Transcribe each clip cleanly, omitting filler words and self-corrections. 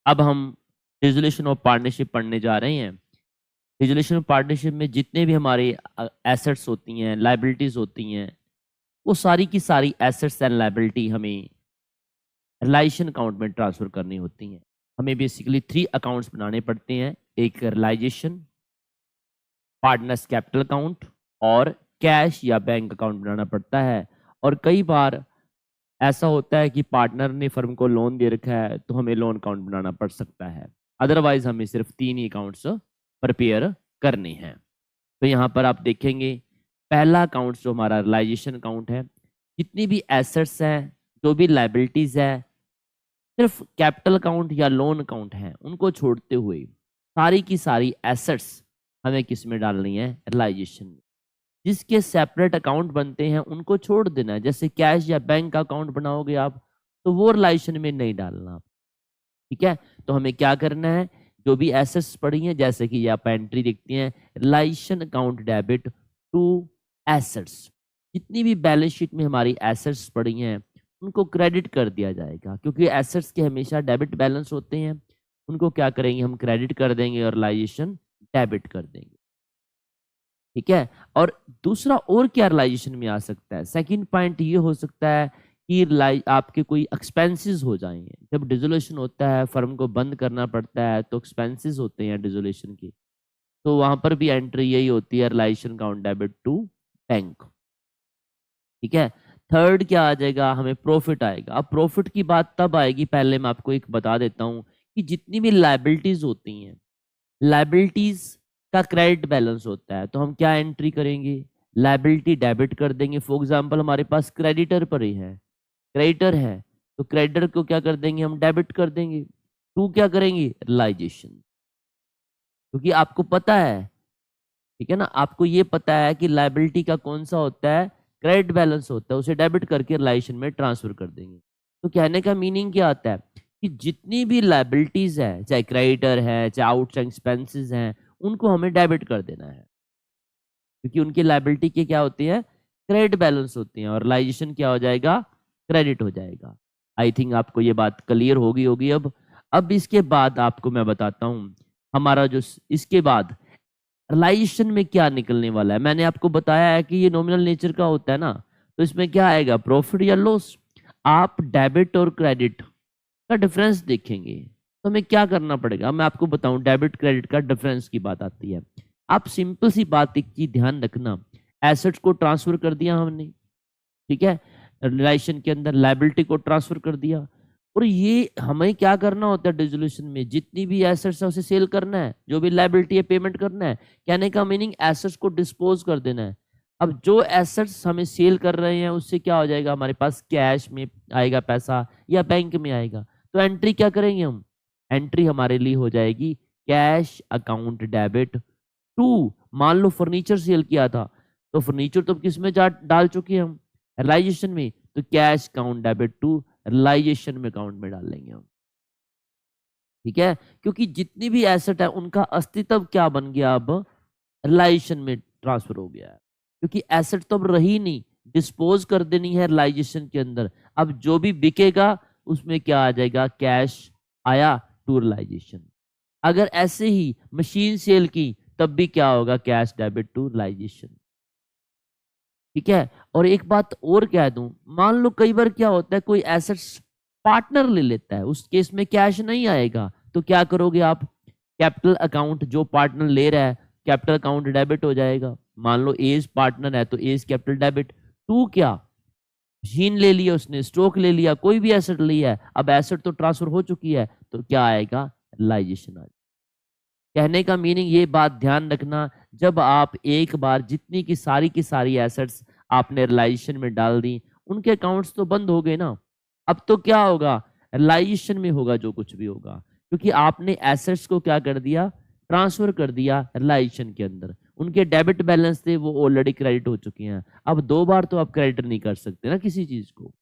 अब हम dissolution of partnership पढ़ने जा रहे हैं। डिसोल्यूशन ऑफ पार्टनरशिप में जितने भी हमारे एसेट्स होती हैं, लाइबिलिटीज होती हैं, वो सारी की सारी एसेट्स एंड लाइबिलिटी हमें रिलाइजेशन अकाउंट में ट्रांसफर करनी होती हैं। हमें बेसिकली 3 अकाउंट्स बनाने पड़ते हैं, एक रिलाइजेशन, पार्टनर्स कैपिटल अकाउंट और कैश या बैंक अकाउंट बनाना पड़ता है। और कई बार ऐसा होता है कि पार्टनर ने फर्म को लोन दे रखा है तो हमें लोन अकाउंट बनाना पड़ सकता है, अदरवाइज हमें सिर्फ 3 ही अकाउंट्स प्रिपेयर करने हैं। तो यहाँ पर आप देखेंगे पहला अकाउंट जो हमारा रिलाइजेशन अकाउंट है, जितनी भी एसेट्स हैं, जो भी लाइबिलिटीज है, सिर्फ कैपिटल अकाउंट या लोन अकाउंट है उनको छोड़ते हुए सारी की सारी एसेट्स हमें किस में डालनी है, रिलाइजेशन में। जिसके सेपरेट अकाउंट बनते हैं उनको छोड़ देना है, जैसे कैश या बैंक का अकाउंट बनाओगे आप तो वो रिलाइजेशन में नहीं डालना आप। ठीक है, तो हमें क्या करना है, जो भी एसेट्स पड़ी हैं, जैसे कि आप एंट्री देखते हैं realisation account debit to assets, जितनी भी बैलेंस शीट में हमारी एसेट्स पड़ी हैं उनको क्रेडिट कर दिया जाएगा, क्योंकि एसेट्स के हमेशा डेबिट बैलेंस होते हैं, उनको क्या करेंगे हम क्रेडिट कर देंगे और रिलाइजेशन डेबिट कर देंगे। ठीक है, और दूसरा और क्या रिलाइजेशन में आ सकता है, सेकंड पॉइंट ये हो सकता है कि आपके कोई एक्सपेंसेस हो जाएंगे। जब डिसोल्यूशन होता है, फर्म को बंद करना पड़ता है, तो एक्सपेंसेस होते हैं डिसोल्यूशन के, तो वहां पर भी एंट्री यही होती है, realisation account debit to bank. ठीक है, थर्ड क्या आ जाएगा, हमें प्रॉफिट आएगा। अब प्रॉफिट की बात तब आएगी, पहले मैं आपको एक बता देता हूं कि जितनी भी लाइबिलिटीज होती हैं, लाइबिलिटीज का क्रेडिट बैलेंस होता है, तो हम क्या एंट्री करेंगे, लाइबिलिटी डेबिट कर देंगे। फॉर एग्जांपल हमारे पास क्रेडिटर पर ही है, क्रेडिटर है, तो क्रेडिटर को क्या कर देंगे हम, डेबिट कर देंगे। टू क्या करेंगे, रिलाइजेशन, क्योंकि आपको पता है, ठीक है ना, आपको ये पता है कि लाइबिलिटी का कौन सा होता है, क्रेडिट बैलेंस होता है, उसे डेबिट करके रिलाइजेशन में ट्रांसफर कर देंगे। तो कहने का मीनिंग क्या आता है कि जितनी भी लाइबिलिटीज है, चाहे क्रेडिटर है, चाहे आउटस्टैंडिंग एक्सपेंसेस हैं, उनको हमें डेबिट कर देना है, क्योंकि उनकी लाइबिलिटी के क्या होती है, क्रेडिट बैलेंस होती है, और रिलाइजेशन क्या हो जाएगा, क्रेडिट हो जाएगा। आई थिंक आपको ये बात क्लियर होगी होगी अब इसके बाद आपको मैं बताता हूँ हमारा जो इसके बाद रिलाइजेशन में क्या निकलने वाला है। मैंने आपको बताया है कि ये नॉमिनल नेचर का होता है ना, तो इसमें क्या आएगा, प्रॉफिट या लॉस। आप डेबिट और क्रेडिट का डिफरेंस देखेंगे तो हमें क्या करना पड़ेगा, मैं आपको बताऊं, डेबिट क्रेडिट का डिफरेंस की बात आती है। आप सिंपल सी बात एक चीज ध्यान रखना, एसेट्स को ट्रांसफर कर दिया हमने, ठीक है, रिलेशन के अंदर लाइबिलिटी को ट्रांसफर कर दिया, और ये हमें क्या करना होता है डिसोल्यूशन में, जितनी भी एसेट्स है उसे सेल करना है, जो भी लाइबिलिटी है पेमेंट करना है। कहने का मीनिंग एसेट्स को डिस्पोज कर देना है। अब जो एसेट्स हमें सेल कर रहे हैं उससे क्या हो जाएगा, हमारे पास कैश में आएगा पैसा या बैंक में आएगा, तो एंट्री क्या करेंगे हम, एंट्री हमारे लिए हो जाएगी कैश अकाउंट डेबिट टू, मान लो फर्नीचर सेल किया था, तो फर्नीचर तो किस में डाल चुके हैं हम, रिलाइजेशन में, तो cash account debit to realisation में अकाउंट में डाल लेंगे हम। ठीक है, क्योंकि जितनी भी एसेट है उनका अस्तित्व क्या बन गया, अब रिलाइजेशन में ट्रांसफर हो गया है, क्योंकि एसेट तो अब रही नहीं, डिस्पोज कर देनी है रिलाइजेशन के अंदर। अब जो भी बिकेगा उसमें क्या आ जाएगा, कैश आया टू रिलाइजेशन। अगर ऐसे ही मशीन सेल की तब भी क्या होगा, कैश डेबिट टू रिलाइजेशन। ठीक है, और एक बात और कह दूं, मान लो कई बार क्या होता है, कोई एसेट्स पार्टनर ले लेता है, उस केस में कैश नहीं आएगा, तो क्या करोगे आप, कैपिटल अकाउंट जो पार्टनर ले रहा है, कैपिटल अकाउंट डेबिट हो जाएगा। मान लो एज पार्टनर है तो एज कैपिटल डेबिट टू, क्या मशीन ले लिया उसने, स्टॉक ले लिया, कोई भी एसेट लिया है, अब एसेट तो ट्रांसफर हो चुकी है, तो क्या आएगा, रिलाइजेशन आ जाएगा। कहने का मीनिंग ये बात ध्यान रखना, जब आप एक बार जितनी की सारी एसेट्स आपने रिलाइजेशन में डाल दी, उनके अकाउंट्स तो बंद हो गए ना, अब तो क्या होगा, रिलाइजेशन में होगा जो कुछ भी होगा, क्योंकि आपने एसेट्स को क्या कर दिया, ट्रांसफर कर दिया रिलाइजेशन के अंदर। उनके डेबिट बैलेंस थे वो ऑलरेडी क्रेडिट हो चुके हैं, अब 2 बार तो आप क्रेडिट नहीं कर सकते ना किसी चीज को,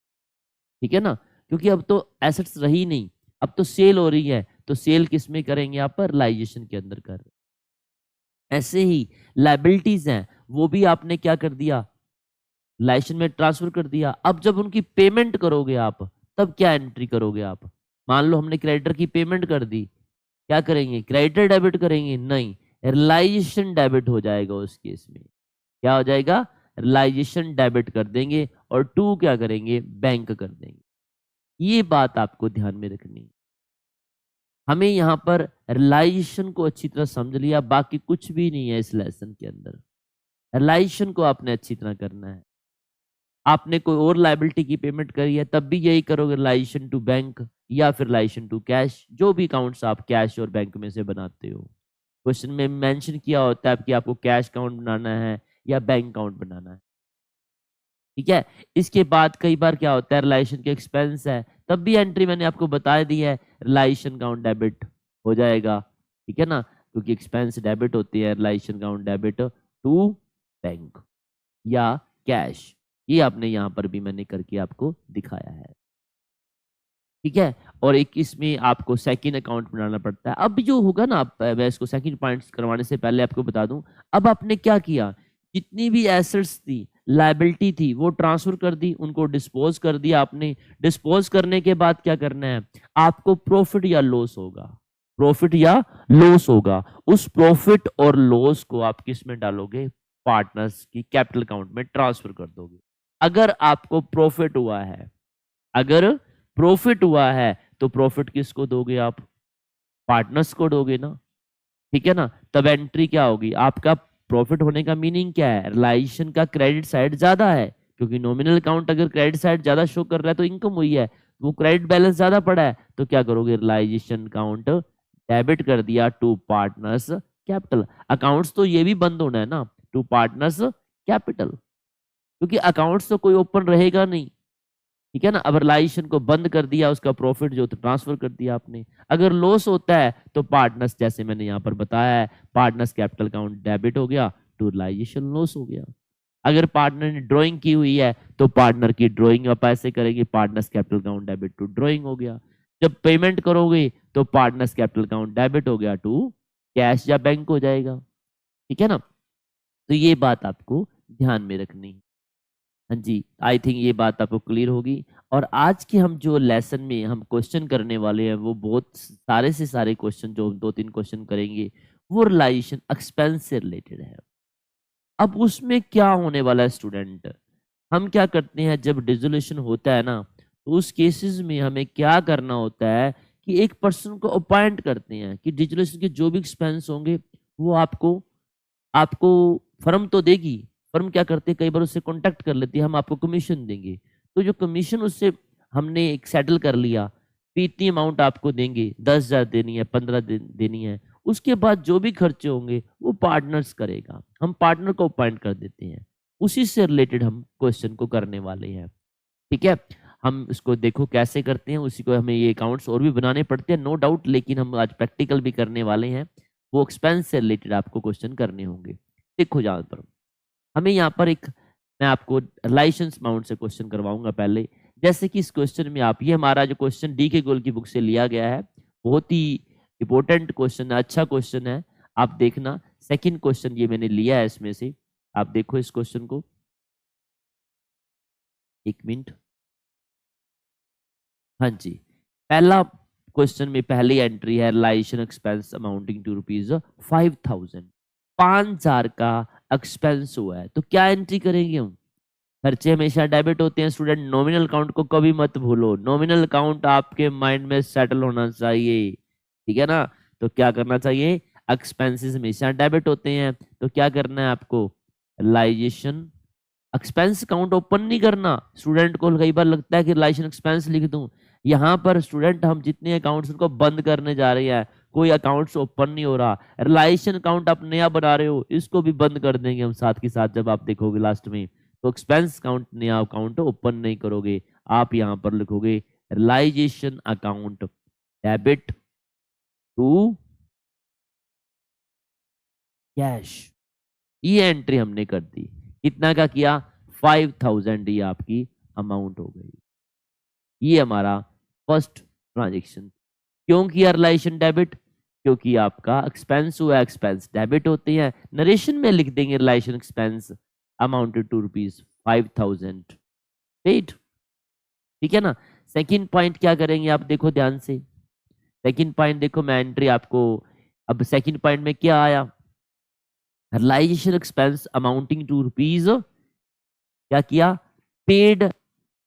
ठीक है ना, क्योंकि अब तो एसेट्स रही नहीं, अब तो सेल हो रही है, तो सेल किस में करेंगे, आप रिलाइजेशन के अंदर कर रहे। ऐसे ही लाइबिलिटीज हैं, वो भी आपने क्या कर दिया, रिलाइजेशन में ट्रांसफर कर दिया। अब जब उनकी पेमेंट करोगे आप, तब क्या एंट्री करोगे आप, मान लो हमने क्रेडिटर की पेमेंट कर दी, क्या करेंगे, क्रेडिटर डेबिट करेंगे, नहीं, रियलाइजेशन डेबिट हो जाएगा उस केस में। क्या हो जाएगा, रियलाइजेशन डेबिट कर देंगे और टू क्या करेंगे, बैंक कर देंगे। ये बात आपको ध्यान में रखनी है। हमें यहाँ पर रियलाइजेशन को अच्छी तरह समझ लिया, बाकी कुछ भी नहीं है इस लेसन के अंदर। रियलाइजेशन को आपने अच्छी तरह करना है। आपने कोई और लायबिलिटी की पेमेंट करी है तब भी यही करोगे, रिलाइजेशन टू बैंक या फिर रिलाइजेशन टू कैश, जो भी अकाउंट्स आप कैश और बैंक में से बनाते हो। क्वेश्चन में मेंशन किया होता है कि आपको कैश अकाउंट बनाना है या बैंक अकाउंट बनाना है, ठीक है। इसके बाद कई बार क्या होता है, रिलाइजेशन के एक्सपेंस है, तब भी एंट्री मैंने आपको बता दी है, रिलाइजेशन अकाउंट डेबिट हो जाएगा, ठीक है ना, क्योंकि एक्सपेंस डेबिट होती है, realisation account debit to bank या कैश। ये आपने यहाँ पर भी मैंने करके आपको दिखाया है, ठीक है। और एक इसमें आपको सेकंड अकाउंट बनाना पड़ता है। अब जो होगा ना, मैं इसको सेकंड पॉइंट करवाने से पहले आपको बता दूं, अब आपने क्या किया, जितनी भी एसेट्स थी, लायबिलिटी थी, वो ट्रांसफर कर दी, उनको डिस्पोज कर दिया आपने। डिस्पोज करने के बाद क्या करना है, आपको प्रॉफिट या लॉस होगा, प्रॉफिट या लॉस होगा, उस प्रॉफिट और लॉस को आप किस में डालोगे, पार्टनर्स की कैपिटल अकाउंट में ट्रांसफर कर दोगे। अगर आपको प्रॉफिट हुआ है, अगर प्रॉफिट हुआ है तो प्रॉफिट किसको दोगे आप, पार्टनर्स को दोगे ना, ठीक है ना। तब एंट्री क्या होगी, आपका प्रॉफिट होने का मीनिंग क्या है, रिलाइजेशन का क्रेडिट साइड ज्यादा है, क्योंकि नॉमिनल अकाउंट अगर क्रेडिट साइड ज्यादा शो कर रहा है तो इनकम हुई है, वो क्रेडिट बैलेंस ज्यादा पड़ा है, तो क्या करोगे, रिलाइजेशन अकाउंट डेबिट कर दिया टू पार्टनर्स कैपिटल। अकाउंट्स तो ये भी बंद होना है ना, टू पार्टनर्स कैपिटल, क्योंकि अकाउंट्स तो कोई ओपन रहेगा नहीं, ठीक है ना। अब रिलाइजेशन को बंद कर दिया, उसका प्रॉफिट जो तो ट्रांसफर कर दिया आपने। अगर लॉस होता है तो पार्टनर्स, जैसे मैंने यहाँ पर बताया है, पार्टनर्स कैपिटल अकाउंट डेबिट हो गया टू रिलाइजेशन लॉस हो गया। अगर पार्टनर ने ड्राइंग की हुई है तो पार्टनर की ड्राइंग आप ऐसे करेंगे, partners capital account debit to drawing हो गया। जब पेमेंट करोगे तो पार्टनर्स कैपिटल अकाउंट डेबिट हो गया टू कैश या बैंक हो जाएगा, ठीक है ना। तो ये बात आपको ध्यान में रखनी है। हाँ जी, आई थिंक ये बात आपको क्लियर होगी। और आज के हम जो लेसन में हम क्वेश्चन करने वाले हैं, वो बहुत सारे से सारे क्वेश्चन, जो 2-3 क्वेश्चन करेंगे, वो रिलाइजेशन एक्सपेंस से रिलेटेड है। अब उसमें क्या होने वाला है स्टूडेंट, हम क्या करते हैं जब डिसोल्यूशन होता है ना, तो उस केसेस में हमें क्या करना होता है कि एक पर्सन को अपॉइंट करते हैं कि डिसोल्यूशन के जो भी एक्सपेंस होंगे वो आपको आपको फर्म तो देगी, फर्म क्या करती है, कई बार उससे कांटेक्ट कर लेती है, हम आपको कमीशन देंगे। तो जो कमीशन उससे हमने एक सेटल कर लिया कि इतनी अमाउंट आपको देंगे, 10,000 देनी है, 15 देनी है, उसके बाद जो भी खर्चे होंगे वो पार्टनर्स करेगा, हम पार्टनर को अपॉइंट कर देते हैं। उसी से रिलेटेड हम क्वेश्चन को करने वाले हैं, ठीक है। हम इसको देखो कैसे करते हैं, उसी को हमें ये अकाउंट्स और भी बनाने पड़ते हैं नो डाउट, लेकिन हम आज प्रैक्टिकल भी करने वाले हैं, वो एक्सपेंस से रिलेटेड आपको क्वेश्चन करने होंगे। देखो जहाँ पर हमें यहाँ पर एक, मैं आपको लाइसेंस अमाउंट से क्वेश्चन करवाऊंगा पहले। जैसे कि इस क्वेश्चन में आप, ये हमारा जो क्वेश्चन डी के गोल की बुक से लिया गया है, बहुत ही इंपॉर्टेंट क्वेश्चन है, अच्छा क्वेश्चन है, आप देखना। सेकंड क्वेश्चन ये मैंने लिया है इसमें से, आप देखो इस क्वेश्चन को, एक मिनट। हाँ जी, पहला क्वेश्चन में पहली एंट्री है, रिलाइजेशन एक्सपेंस अमाउंटिंग टू ₹5,000, 5,000 का एक्सपेंस हुआ है, तो क्या एंट्री करेंगे हम। खर्चे हमेशा डेबिट होते हैं स्टूडेंट, नॉमिनल अकाउंट को कभी मत भूलो, नॉमिनल अकाउंट आपके माइंड में सेटल होना चाहिए, ठीक है ना। तो क्या करना चाहिए, एक्सपेंसेस हमेशा डेबिट होते हैं, तो क्या करना है आपको, रिलाइजेशन एक्सपेंस अकाउंट ओपन नहीं करना। स्टूडेंट को कई बार लगता है कि रिलाइजेशन एक्सपेंस लिख दूं, यहाँ पर स्टूडेंट हम जितने अकाउंट्स उनको बंद करने जा रहे हैं, कोई अकाउंट्स ओपन नहीं हो रहा। रिलाइजेशन अकाउंट आप नया बना रहे हो, इसको भी बंद कर देंगे हम साथ के साथ, जब आप देखोगे लास्ट में। तो एक्सपेंस अकाउंट, नया अकाउंट ओपन नहीं करोगे, आप यहाँ पर लिखोगे realisation account debit to cash. ये एंट्री हमने कर दी, कितना का किया, 5,000, ये आपकी अमाउंट हो गई। ये हमारा फर्स्ट ट्रांजेक्शन। क्यों किया रिलाइजेशन डेबिट, क्योंकि आपका एक्सपेंस हुआ, एक्सपेंस डेबिट होते हैं, नरेशन में लिख देंगे realisation expense amounted to ₹5,000, right, ठीक है ना। सेकंड पॉइंट क्या करेंगे आप देखो ध्यान से। सेकंड पॉइंट देखो, मैं एंट्री आपको, अब सेकंड पॉइंट में क्या आया, realisation expense amounting to rupees, क्या किया, पेड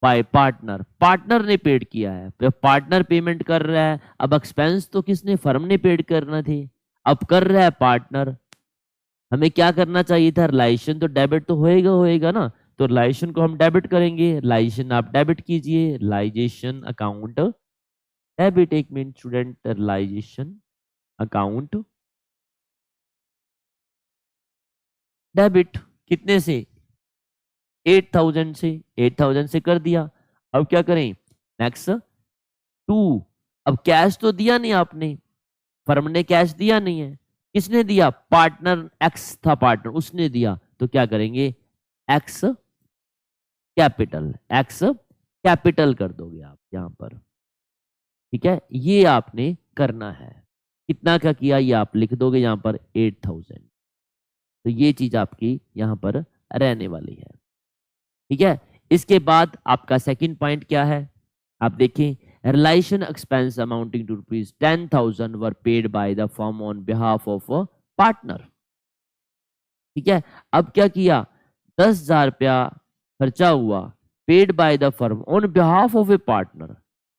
बाय पार्टनर, पार्टनर ने पेड किया है, तो पार्टनर पेमेंट कर रहा है। अब एक्सपेंस तो किसने, फर्म ने पेड करना थे, अब कर रहा है पार्टनर। हमें क्या करना चाहिए था, रिलाइजेशन तो डेबिट तो होएगा ना, तो रिलाइजेशन को हम डेबिट करेंगे। रिलाइजेशन आप डेबिट कीजिए, रिलाइजेशन अकाउंट डेबिट, एक minute student, realisation account debit, कितने से, 8000 से, 8000 से कर दिया। अब क्या करें, नेक्स्ट 2, अब कैश तो दिया नहीं आपने, फर्म ने कैश दिया नहीं है, किसने दिया, पार्टनर एक्स था पार्टनर, उसने दिया, तो क्या करेंगे, एक्स कैपिटल, एक्स कैपिटल कर दोगे आप यहां पर। ठीक है, ये आपने करना है। कितना क्या किया, ये आप लिख दोगे यहां पर 8000, तो ये चीज आपकी यहां पर रहने वाली है। ठीक है, इसके बाद आपका सेकंड पॉइंट क्या है, आप देखें, realisation expense amounting to rupees 10,000 were paid by the firm on behalf of a partner. ठीक है, अब क्या किया, 10,000 रुपया खर्चा हुआ, paid by the firm on behalf of a partner.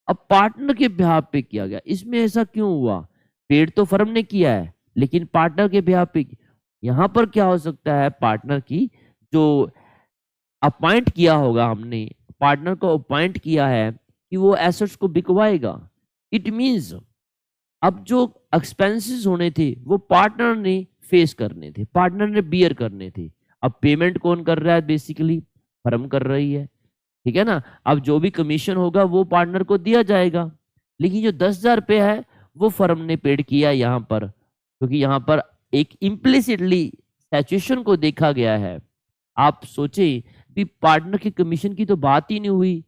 अब पार्टनर के बिहाफ पे किया गया, इसमें ऐसा क्यों हुआ, पेड तो फर्म ने किया है लेकिन पार्टनर के बिहाफ पे, यहां पर क्या हो सकता है, पार्टनर की जो अपॉइंट किया होगा हमने, पार्टनर को अपॉइंट किया है कि वो एसेट्स को बिकवाएगा। इट मींस अब जो एक्सपेंसेस होने थे वो पार्टनर ने फेस करने थे, पार्टनर ने बियर करने थे। अब पेमेंट कौन कर रहा है, बेसिकली फर्म कर रही है। ठीक है ना, अब जो भी कमीशन होगा वो पार्टनर को दिया जाएगा, लेकिन जो 10,000 रुपये है वो फर्म ने पेड किया यहाँ पर, क्योंकि यहाँ पर एक इम्प्लिसिटली सिचुएशन को देखा गया है। आप सोचे भी पार्टनर के कमीशन की तो बात ही नहीं हुई,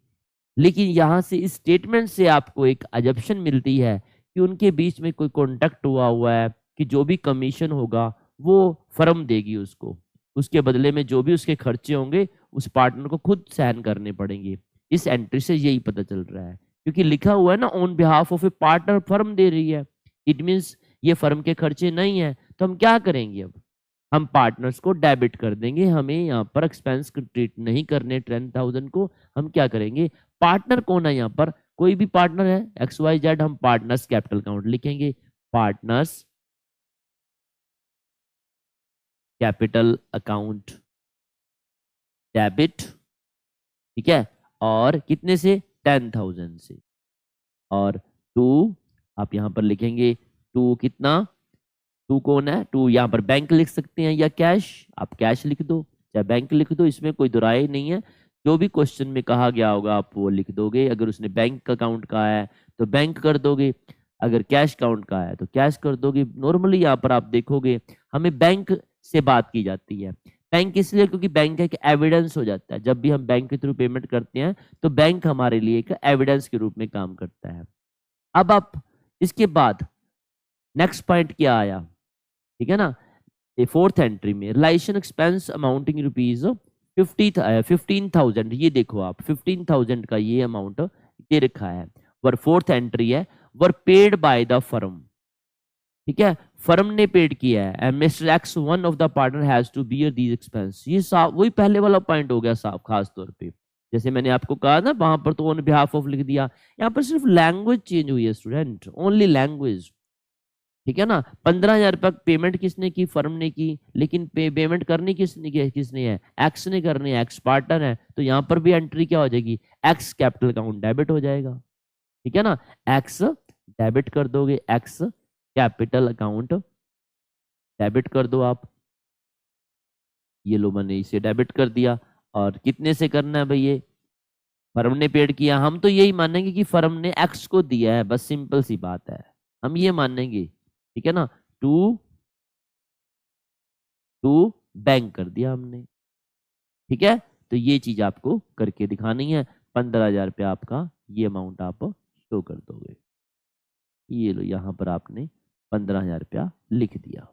लेकिन यहां से इस स्टेटमेंट से आपको एक अजम्पशन मिलती है कि उनके बीच में कोई कॉन्टेक्ट हुआ है कि जो भी कमीशन होगा वो फर्म देगी उसको, उसके बदले में जो भी उसके खर्चे होंगे उस पार्टनर को खुद सहन करने पड़ेंगे। इस एंट्री से यही पता चल रहा है, क्योंकि लिखा हुआ है ना on behalf of a partner, firm दे रही है, इट मीन्स ये फर्म के खर्चे नहीं है। तो हम क्या करेंगे, अब हम पार्टनर्स को डेबिट कर देंगे, हमें यहाँ पर एक्सपेंस ट्रीट नहीं करने 10,000 को। हम क्या करेंगे, पार्टनर कौन है यहाँ पर, कोई भी पार्टनर है XYZ, हम पार्टनर्स कैपिटल अकाउंट लिखेंगे, पार्टनर्स कैपिटल अकाउंट डेबिट। ठीक है, और कितने से, 10,000 से, और 2 आप यहां पर लिखेंगे, 2 कितना, 2 कौन है, 2 यहाँ पर बैंक लिख सकते हैं या कैश, आप कैश लिख दो चाहे बैंक लिख दो, इसमें कोई दुराई नहीं है। जो भी क्वेश्चन में कहा गया होगा आप वो लिख दोगे। अगर उसने बैंक अकाउंट कहा है तो बैंक कर दोगे, अगर कैश अकाउंट का है तो कैश कर दोगे। नॉर्मली यहाँ पर आप देखोगे हमें बैंक से बात की जाती है, बैंक इसलिए क्योंकि बैंक एक एविडेंस हो जाता है। जब भी हम बैंक के थ्रू पेमेंट करते हैं तो बैंक हमारे लिए एक एविडेंस के रूप में काम करता है। अब आप इसके बाद नेक्स्ट पॉइंट क्या आया, ठीक है ना, फोर्थ एंट्री में रिलाइजेशन एक्सपेंस अमाउंटिंग रुपीज 15,000, ये देखो आप 15,000 का ये अमाउंट दे रखा है। वर फोर्थ एंट्री है, were paid by the firm. ठीक है, फर्म ने पेड किया है and mister X one of the partner has to bear these expense. ये वही पहले वाला पॉइंट हो गया साहब, खास तौर पे जैसे मैंने आपको कहा ना, वहां पर तो ऑन बिहाफ ऑफ लिख दिया, यहाँ पर सिर्फ लैंग्वेज चेंज हुई है स्टूडेंट, ओनली लैंग्वेज। ठीक है ना, 15,000 रुपये पेमेंट किसने की, फर्म ने की, लेकिन पेमेंट करनी किसने है, एक्स ने करनी है, एक्स पार्टनर है। तो यहाँ पर भी एंट्री क्या हो जाएगी, एक्स कैपिटल अकाउंट डेबिट हो जाएगा। ठीक है ना, एक्स डेबिट कर दोगे, एक्स कैपिटल अकाउंट डेबिट कर दो आप, ये लो मैंने इसे डेबिट कर दिया। और कितने से करना है भाई, ये फर्म ने पेड किया, हम तो यही मानेंगे कि फर्म ने एक्स को दिया है, बस सिंपल सी बात है, हम ये मानेंगे। ठीक है ना, टू बैंक कर दिया हमने। ठीक है, तो ये चीज आपको करके दिखानी है। 15,000 रुपया आपका ये अमाउंट आप शो कर दोगे, ये लो यहाँ पर आपने 15,000 रुपया लिख दिया।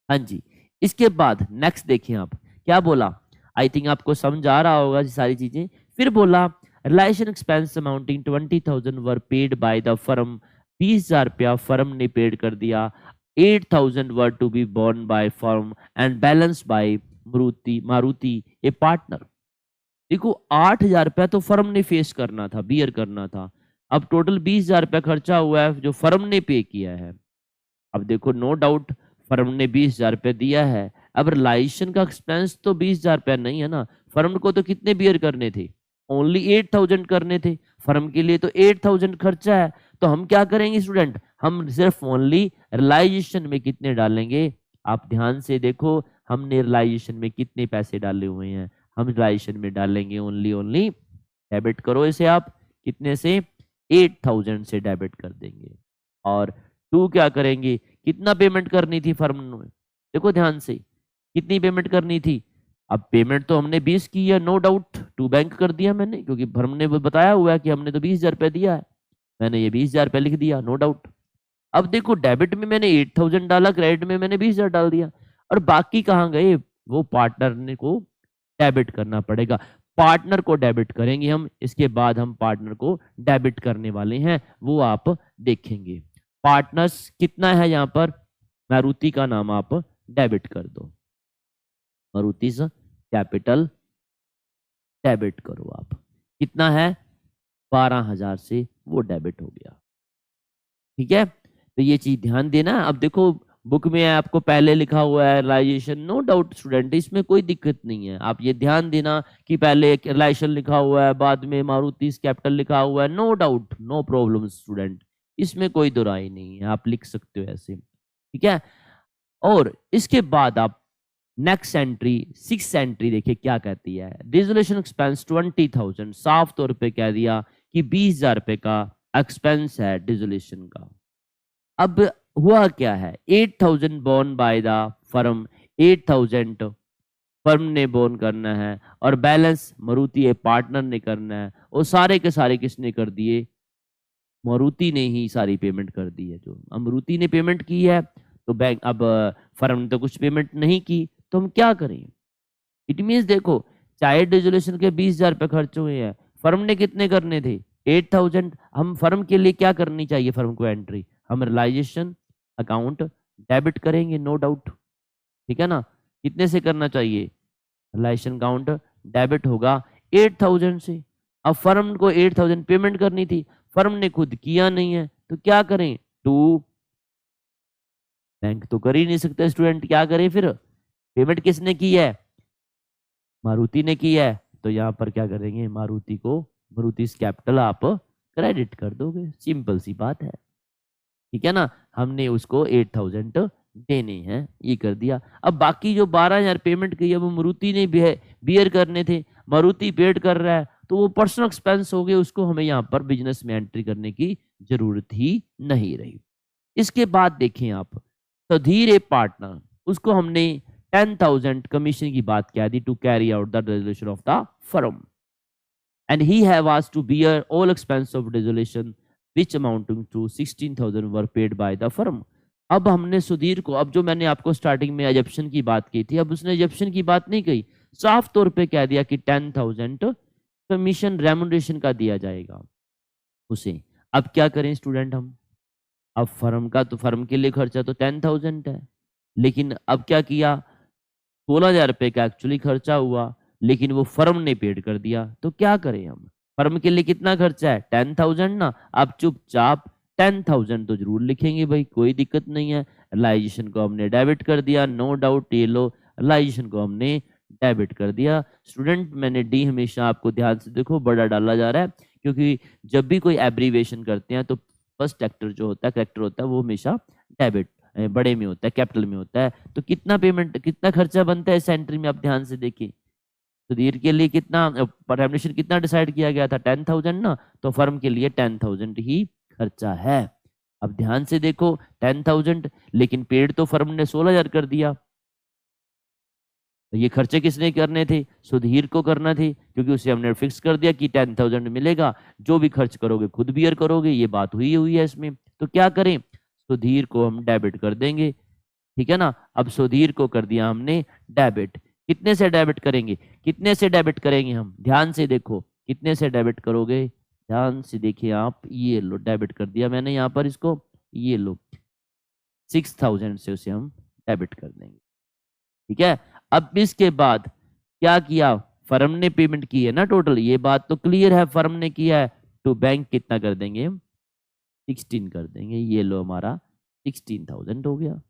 हाँ जी, इसके बाद नेक्स्ट देखें आप क्या बोला, आई थिंक आपको समझ आ रहा होगा ये सारी चीजें। फिर बोला realisation expense amounting 20,000 were paid by the firm, 20,000 रुपया फर्म ने पेड कर दिया, 8,000 were to be borne by firm and balance by Maruti a partner. देखो 8,000 रुपया तो फर्म ने फेस करना था, बियर करना था। अब टोटल 20,000 रुपया खर्चा हुआ है जो फर्म ने पे किया है। अब देखो नो डाउट फर्म ने 20,000 रुपया दिया है। अब रिलाइजेशन का एक्सपेंस तो 20,000 रुपया नहीं है ना, फर्म को तो कितने बियर करने थे, ओनली 8,000 करने थे। फर्म के लिए तो 8,000 खर्चा है, तो हम क्या करेंगे स्टूडेंट, हम सिर्फ ओनली रिलाइजेशन में कितने डालेंगे। आप ध्यान से देखो हमने रिलाइजेशन में कितने पैसे डाले हुए हैं, हम रिलाइजेशन में डालेंगे ओनली डेबिट करो इसे आप कितने से, 8,000 से डेबिट कर देंगे। और टू क्या करेंगे, कितना पेमेंट करनी थी फर्म ने, देखो ध्यान से कितनी पेमेंट करनी थी। अब पेमेंट तो हमने 20 की है, नो डाउट टू बैंक कर दिया मैंने, क्योंकि फर्म ने बताया हुआ है कि हमने तो 20,000 रुपया दिया है, मैंने ये 20,000 रुपया लिख दिया, नो डाउट। अब देखो डेबिट में मैंने 8,000 डाला, क्रेडिट में मैंने 20,000 डाल दिया, और बाकी कहाँ गए, वो पार्टनर ने को डेबिट करना पड़ेगा। पार्टनर को डेबिट करेंगे हम, इसके बाद हम पार्टनर को डेबिट करने वाले हैं, वो आप देखेंगे। पार्टनर्स कितना है यहाँ पर, मारुति का नाम आप डेबिट कर दो, मारुति कैपिटल डेबिट करो आप, कितना है 12,000 से वो डेबिट हो गया। ठीक है, तो ये चीज ध्यान देना। अब देखो बुक में आपको पहले लिखा हुआ है रिलाइजेशन, नो डाउट स्टूडेंट इसमें कोई दिक्कत नहीं है, आप ये ध्यान देना कि पहले रिलाइजेशन लिखा हुआ है, बाद में मारुति कैपिटल लिखा हुआ है, no doubt no problem student, इसमें कोई दुराई नहीं है, आप लिख सकते हो ऐसे। ठीक है, और इसके बाद आप नेक्स्ट एंट्री 6 एंट्री देखिए क्या कहती है, रेजोल्यूशन एक्सपेंस 20,000, साफ तौर पे कह दिया कि 20,000 रुपए का एक्सपेंस है रेजोल्यूशन का। अब हुआ क्या है, 8,000 borne by the firm, 8,000 firm ने बोर्न करना है, और बैलेंस मारुति ए पार्टनर ने करना है, और सारे के सारे किसने कर दिए, मारुति ने ही सारी पेमेंट कर दी है। जो मारुति ने पेमेंट की है तो बैंक, अब फर्म ने तो कुछ पेमेंट नहीं की, तो हम क्या करें। इट मीन्स देखो चाहे रेजोल्यूशन के 20,000 रुपए खर्च हुए हैं, फर्म ने कितने करने थे 8,000, हम फर्म के लिए क्या करनी चाहिए, फर्म को एंट्री हम रिलाइजेशन अकाउंट डेबिट करेंगे, नो डाउट। ठीक है ना, कितने से करना चाहिए, रिलाइजेशन अकाउंट डेबिट होगा 8,000 से। अब फर्म को 8,000 पेमेंट करनी थी, फर्म ने खुद किया नहीं है, तो क्या करें, टू बैंक तो कर ही नहीं सकते स्टूडेंट, क्या करें फिर, पेमेंट किसने की है, मारुति ने की है, तो यहाँ पर क्या करेंगे, मारुति को मारुति कैपिटल आप क्रेडिट कर दोगे, सिंपल सी बात है। ठीक है ना, हमने उसको 8,000 देने हैं, ये कर दिया। अब बाकी जो 12,000 पेमेंट की है वो मारुति ने बियर करने थे, मारुति पेड कर रहा है, तो वो पर्सनल एक्सपेंस हो गए, उसको हमें यहाँ पर बिजनेस में एंट्री करने की जरूरत ही नहीं रही। इसके बाद देखें आप, सुधीर ए पार्टनर, उसको हमने 10,000 कमीशन की बात क्या दी, to carry out the resolution of the firm, and he have asked to bear all expense of resolution which amounting to 16,000 were paid by the firm। अब हमने सुधीर को, अब जो मैंने आपको स्टार्टिंग में एजप्शन की बात की थी, अब उसने एजप्शन की बात नहीं कही, साफ तौर पे कह दिया कि 10,000 कमीशन रेमुनरेशन का दिया जाएगा उसे। अब क्या करें स्टूडेंट हम, अब फर्म का तो फर्म के लिए खर्चा तो 10,000 है, लेकिन अब क्या किया, 16,000 रुपये का एक्चुअली खर्चा हुआ, लेकिन वो फर्म ने पेड कर दिया, तो क्या करें हम, फर्म के लिए कितना खर्चा है 10,000 ना, आप चुपचाप 10,000 तो जरूर लिखेंगे भाई, कोई दिक्कत नहीं है। रिलाइजेशन को हमने डेबिट कर दिया, नो डाउट, ये लो रिलाइजेशन को हमने डेबिट कर दिया। स्टूडेंट मैंने डी हमेशा आपको ध्यान से देखो बड़ा डाला जा रहा है, क्योंकि जब भी कोई एब्रीवेशन करते हैं तो फर्स्ट एक्टर जो होता है, करेक्टर होता है, वो हमेशा डेबिट बड़े में होता है, कैपिटल में होता है। तो कितना पेमेंट, कितना खर्चा बनता है इस एंट्री में, आप ध्यान से देखिए। सुधीर के लिए कितना रेमुनरेशन कितना डिसाइड किया गया था 10,000 ना, तो फर्म के लिए 10,000 ही खर्चा है। अब ध्यान से देखो 10,000, लेकिन पेड तो फर्म ने 16,000 कर दिया, तो ये खर्चे किसने करने थे, सुधीर को करना थे, क्योंकि उसे हमने फिक्स कर दिया कि 10,000 मिलेगा, जो भी खर्च करोगे खुद बियर करोगे, ये बात हुई है इसमें। तो क्या करें, सुधीर को हम डेबिट कर देंगे। ठीक है ना, अब सुधीर को कर दिया हमने डेबिट, कितने से डेबिट करेंगे, कितने से डेबिट करेंगे हम, ध्यान से देखो कितने से डेबिट करोगे? ध्यान से देखिए आप, ये लो डेबिट कर दिया मैंने यहाँ पर इसको, ये लो 6000 से उसे हम डेबिट कर देंगे। ठीक है, अब इसके बाद क्या किया, फर्म ने पेमेंट की है ना टोटल, ये बात तो क्लियर है, फर्म ने किया है, तो बैंक कितना कर देंगे, 16 कर देंगे। ये लो हमारा 16,000 हो गया।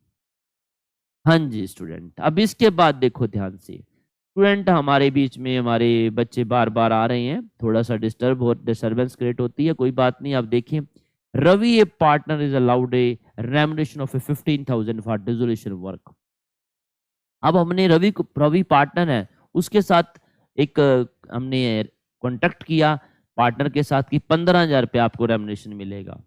हाँ जी स्टूडेंट, अब इसके बाद देखो ध्यान से, स्टूडेंट हमारे बीच में हमारे बच्चे बार बार आ रहे हैं, थोड़ा सा डिस्टर्बेंस क्रिएट होती है, कोई बात नहीं। आप देखिए, Ravi a partner is allowed a remuneration of 15,000 for dissolution work. अब हमने रवि पार्टनर है, उसके साथ एक हमने कॉन्टेक्ट किया पार्टनर के साथ कि 15,000 रुपये आपको रेमुनेशन मिलेगा।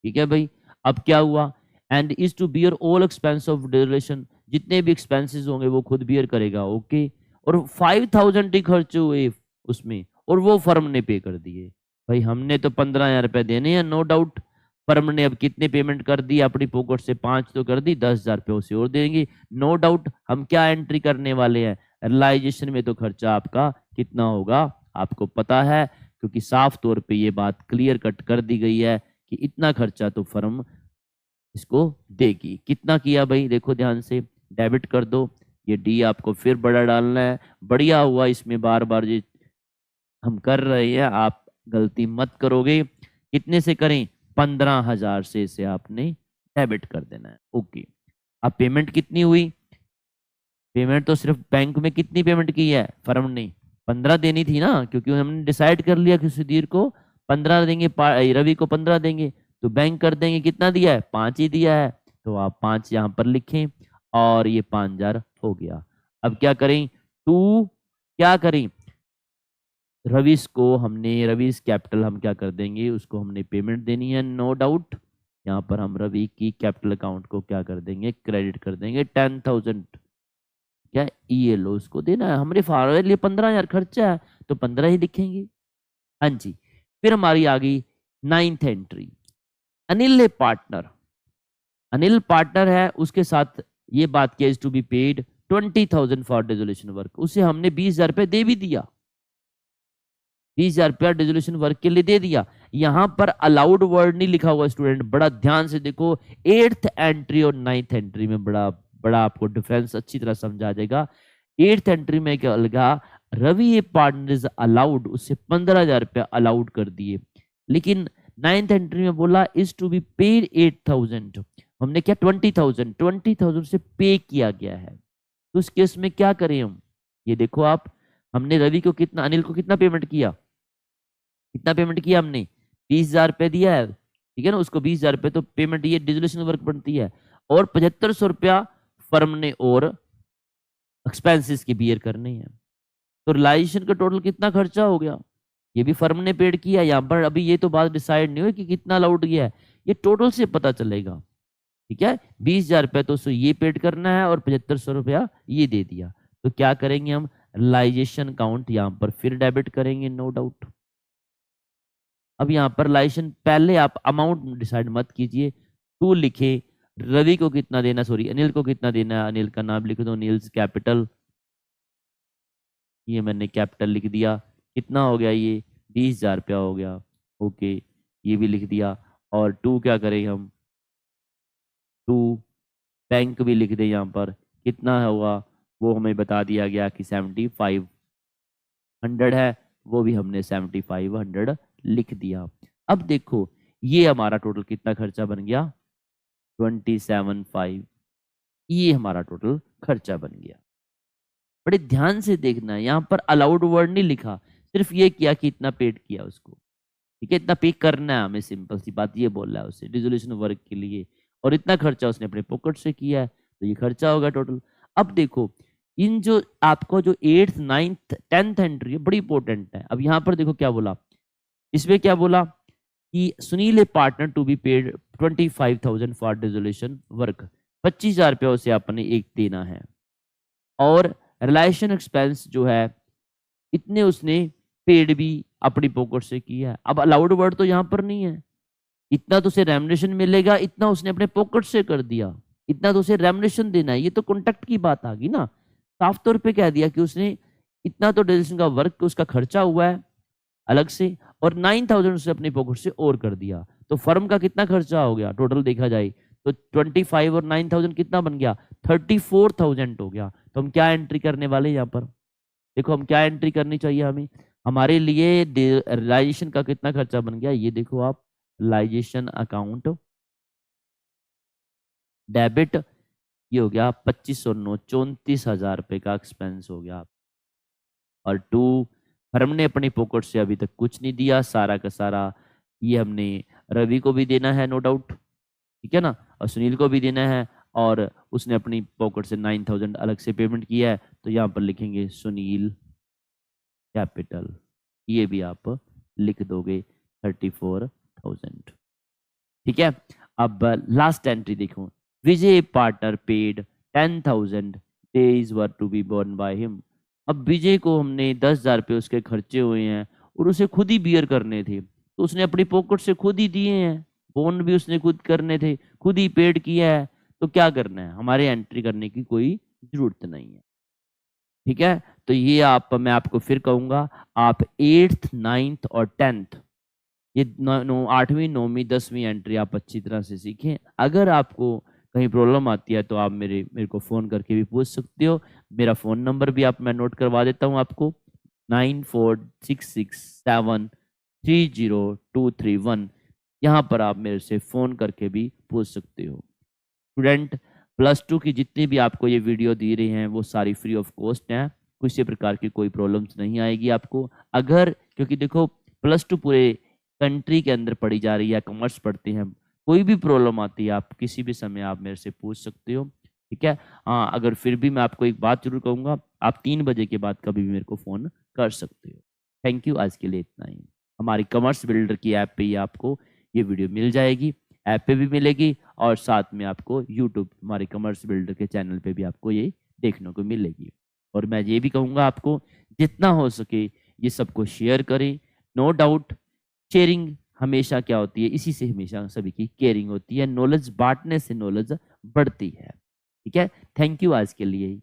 ठीक है भाई, अब क्या हुआ, and is to bear all expense of dissolution, जितने भी एक्सपेंसेस होंगे वो खुद बियर करेगा। ओके, और 5,000 ही खर्च हुए उसमें, और वो फर्म ने पे कर दिए। भाई हमने तो 15,000 रुपये देने हैं, नो डाउट। फर्म ने अब कितने पेमेंट कर दी अपनी पॉकेट से, 5 तो कर दी, 10,000 रुपये उसे और देंगे, नो डाउट। हम क्या एंट्री करने वाले हैं, रियलाइजेशन में तो खर्चा आपका कितना होगा आपको पता है, क्योंकि साफ तौर पे ये बात क्लियर कट कर दी गई है कि इतना खर्चा तो फर्म इसको देगी। कितना किया भाई, देखो ध्यान से, डेबिट कर दो, ये डी आपको फिर बड़ा डालना है। बढ़िया हुआ इसमें बार बार ये हम कर रहे हैं, आप गलती मत करोगे। कितने से करें, 15,000 से इसे आपने डेबिट कर देना है। ओके, अब पेमेंट कितनी हुई, पेमेंट तो सिर्फ बैंक में कितनी पेमेंट की है फर्म ने, 15 देनी थी ना, क्योंकि हमने डिसाइड कर लिया कि सुधीर को 15 देंगे, रवि को 15 देंगे, तो बैंक कर देंगे कितना दिया है, 5 ही दिया है, तो आप 5 यहाँ पर लिखें, और ये 5,000 हो गया। अब क्या करें, क्या करें, रवीश को हमने, रवीश कैपिटल हम क्या कर देंगे, उसको हमने पेमेंट देनी है, नो डाउट। यहाँ पर हम रवि की कैपिटल अकाउंट को क्या कर देंगे, क्रेडिट कर देंगे 10,000। क्या ये लो उसको देना है, हमारे फार्म लिए 15,000 खर्चा है, तो 15 ही लिखेंगे। हाँ जी, फिर हमारी आ गई 9th एंट्री, अनिल है पार्टनर, अनिल पार्टनर है, उसके साथ ये बात की, is to be paid 20,000 for dissolution work, उसे हमने 20,000 रुपये दे भी दिया, 20,000 रुपया डिसोल्यूशन वर्क के लिए दे दिया। यहां पर अलाउड वर्ड नहीं लिखा हुआ स्टूडेंट, बड़ा ध्यान से देखो, 8th एंट्री और 9th एंट्री में बड़ा बड़ा आपको डिफरेंस अच्छी तरह समझा जाएगा। 8th एंट्री में क्या लगा, Ravi a partner is allowed, उससे 15,000 रुपया अलाउड कर दिए, लेकिन 9th एंट्री में बोला इज टू बी पेड 8,000, हमने क्या 20,000 से पे किया गया है, तो उस केस में क्या करें हम, ये देखो आप, हमने रवि को कितना, अनिल को कितना पेमेंट किया, कितना पेमेंट किया हमने, 20,000 रुपये दिया है, ठीक है ना, उसको 20,000 रुपये तो पेमेंट ये डिसोल्यूशन वर्क बनती है, और 7,500 रुपया फर्म ने और एक्सपेंसेस के बियर करने हैं, तो रिलाइजेशन का टोटल कितना खर्चा हो गया, ये भी फर्म ने पेड किया। यहाँ पर अभी ये तो बात डिसाइड नहीं हुई कि कितना अलाउड किया है, ये टोटल से पता चलेगा। ठीक है, 20,000 रुपये तो उसको ये पेड करना है, और 7,500 रुपया ये दे दिया, तो क्या करेंगे हम, रिलाइजेशन काउंट यहाँ पर फिर डेबिट करेंगे, नो डाउट। अब यहाँ पर रिलाइजेशन, पहले आप अमाउंट डिसाइड मत कीजिए, 2 लिखे, रवि को कितना देना, सॉरी अनिल को कितना देना है, अनिल का नाम लिख दो, अनिल्स कैपिटल, ये मैंने कैपिटल लिख दिया, कितना हो गया ये, 20,000 रुपया हो गया। ओके, ये भी लिख दिया, और 2 क्या करें हम, 2 बैंक भी लिख दे, यहाँ पर कितना हुआ वो हमें बता दिया गया कि 7,500 है, वो भी हमने 7,500 लिख दिया। अब देखो ये हमारा टोटल कितना खर्चा बन गया, 27,500, ये हमारा टोटल खर्चा बन गया। बड़े ध्यान से देखना है, यहाँ पर अलाउड वर्ड नहीं लिखा, सिर्फ ये किया कि इतना पेड किया उसको, ठीक है, इतना पे करना है हमें, सिंपल सी बात ये बोल रहा है उसे डिसोल्यूशन वर्क के लिए, और इतना खर्चा उसने अपने पॉकेट से किया है, तो ये खर्चा होगा टोटल। अब देखो इन जो आपको जो 8th 9th 10th एंट्री है बड़ी इंपॉर्टेंट है। अब यहाँ पर देखो क्या बोला, इसमें क्या बोला कि Sunil a partner to be paid 25,000 for dissolution work, 25,000 रुपया उसे आपने एक देना है, और रिलायशन एक्सपेंस जो है इतने उसने पेड भी अपनी पॉकेट से किया है। अब अलाउड वर्ड तो यहाँ पर नहीं है, इतना तो उसे रेमुनेशन मिलेगा, इतना उसने अपने पॉकेट से कर दिया, इतना तो उसे रेमुनेशन देना है, ये तो कॉन्ट्रैक्ट की बात आ गई ना, साफ तौर पे कह दिया कि उसने इतना तो डिसोल्यूशन का वर्क उसका खर्चा हुआ है, अलग से और 9000 उसने अपनी पॉकेट से और कर दिया। तो फर्म का कितना खर्चा हो गया टोटल देखा जाए तो 25 और 9000 कितना बन गया 34,000 हो गया। तो हम क्या एंट्री करने वाले यहाँ पर, देखो हम क्या एंट्री करनी चाहिए हमें, हमारे लिए रियलाइजेशन का कितना खर्चा बन गया, ये देखो आप रियलाइजेशन अकाउंट डेबिट, ये हो गया 2509 34,000 रुपए का एक्सपेंस हो गया। और टू, फर्म ने अपनी पॉकेट से अभी तक कुछ नहीं दिया, सारा का सारा ये हमने रवि को भी देना है नो डाउट, ठीक है ना, और सुनील को भी देना है, और उसने अपनी पॉकेट से 9000 अलग से पेमेंट किया है। तो यहाँ पर लिखेंगे सुनील कैपिटल, ये भी आप लिख दोगे 34,000, ठीक है। अब लास्ट एंट्री देखो, Vijay partner paid 10,000 days were to be borne by him. अब विजय को हमने 10,000 रुपये उसके खर्चे हुए हैं और उसे खुद ही बियर करने थे, तो उसने अपनी पॉकेट से खुद ही दिए हैं, बोन भी उसने खुद करने थे, खुद ही पेड किया है। तो क्या करना है, हमारे एंट्री करने की कोई जरूरत नहीं है, ठीक है। तो ये आप, मैं आपको फिर कहूंगा, आप 8th 9th और 10th ये 8वीं 9वीं 10वीं एंट्री आप अच्छी तरह से सीखें। अगर आपको कहीं प्रॉब्लम आती है तो आप मेरे को फ़ोन करके भी पूछ सकते हो। मेरा फ़ोन नंबर भी आप मैं नोट करवा देता हूँ आपको, 9466730231। यहाँ पर आप मेरे से फ़ोन करके भी पूछ सकते हो। स्टूडेंट, +2 की जितनी भी आपको ये वीडियो दे रहे हैं वो सारी फ्री ऑफ कॉस्ट हैं, किसी प्रकार की कोई प्रॉब्लम्स नहीं आएगी आपको। अगर, क्योंकि देखो +2 पूरे कंट्री के अंदर पढ़ी जा रही है, कॉमर्स पढ़ते हैं, कोई भी प्रॉब्लम आती है आप किसी भी समय आप मेरे से पूछ सकते हो, ठीक है। हाँ, अगर फिर भी मैं आपको एक बात जरूर कहूँगा, आप 3 बजे के बाद कभी भी मेरे को फ़ोन कर सकते हो। थैंक यू, आज के लिए इतना ही। हमारी कॉमर्स बिल्डर की ऐप पे ही आपको ये वीडियो मिल जाएगी, ऐप पे भी मिलेगी और साथ में आपको यूट्यूब हमारे कॉमर्स बिल्डर के चैनल पे भी आपको ये देखने को मिलेगी। और मैं ये भी कहूँगा आपको, जितना हो सके ये सबको शेयर करें। नो डाउट शेयरिंग हमेशा क्या होती है, इसी से हमेशा सभी की केयरिंग होती है, नॉलेज बांटने से नॉलेज बढ़ती है, ठीक है। थैंक यू आज के लिए।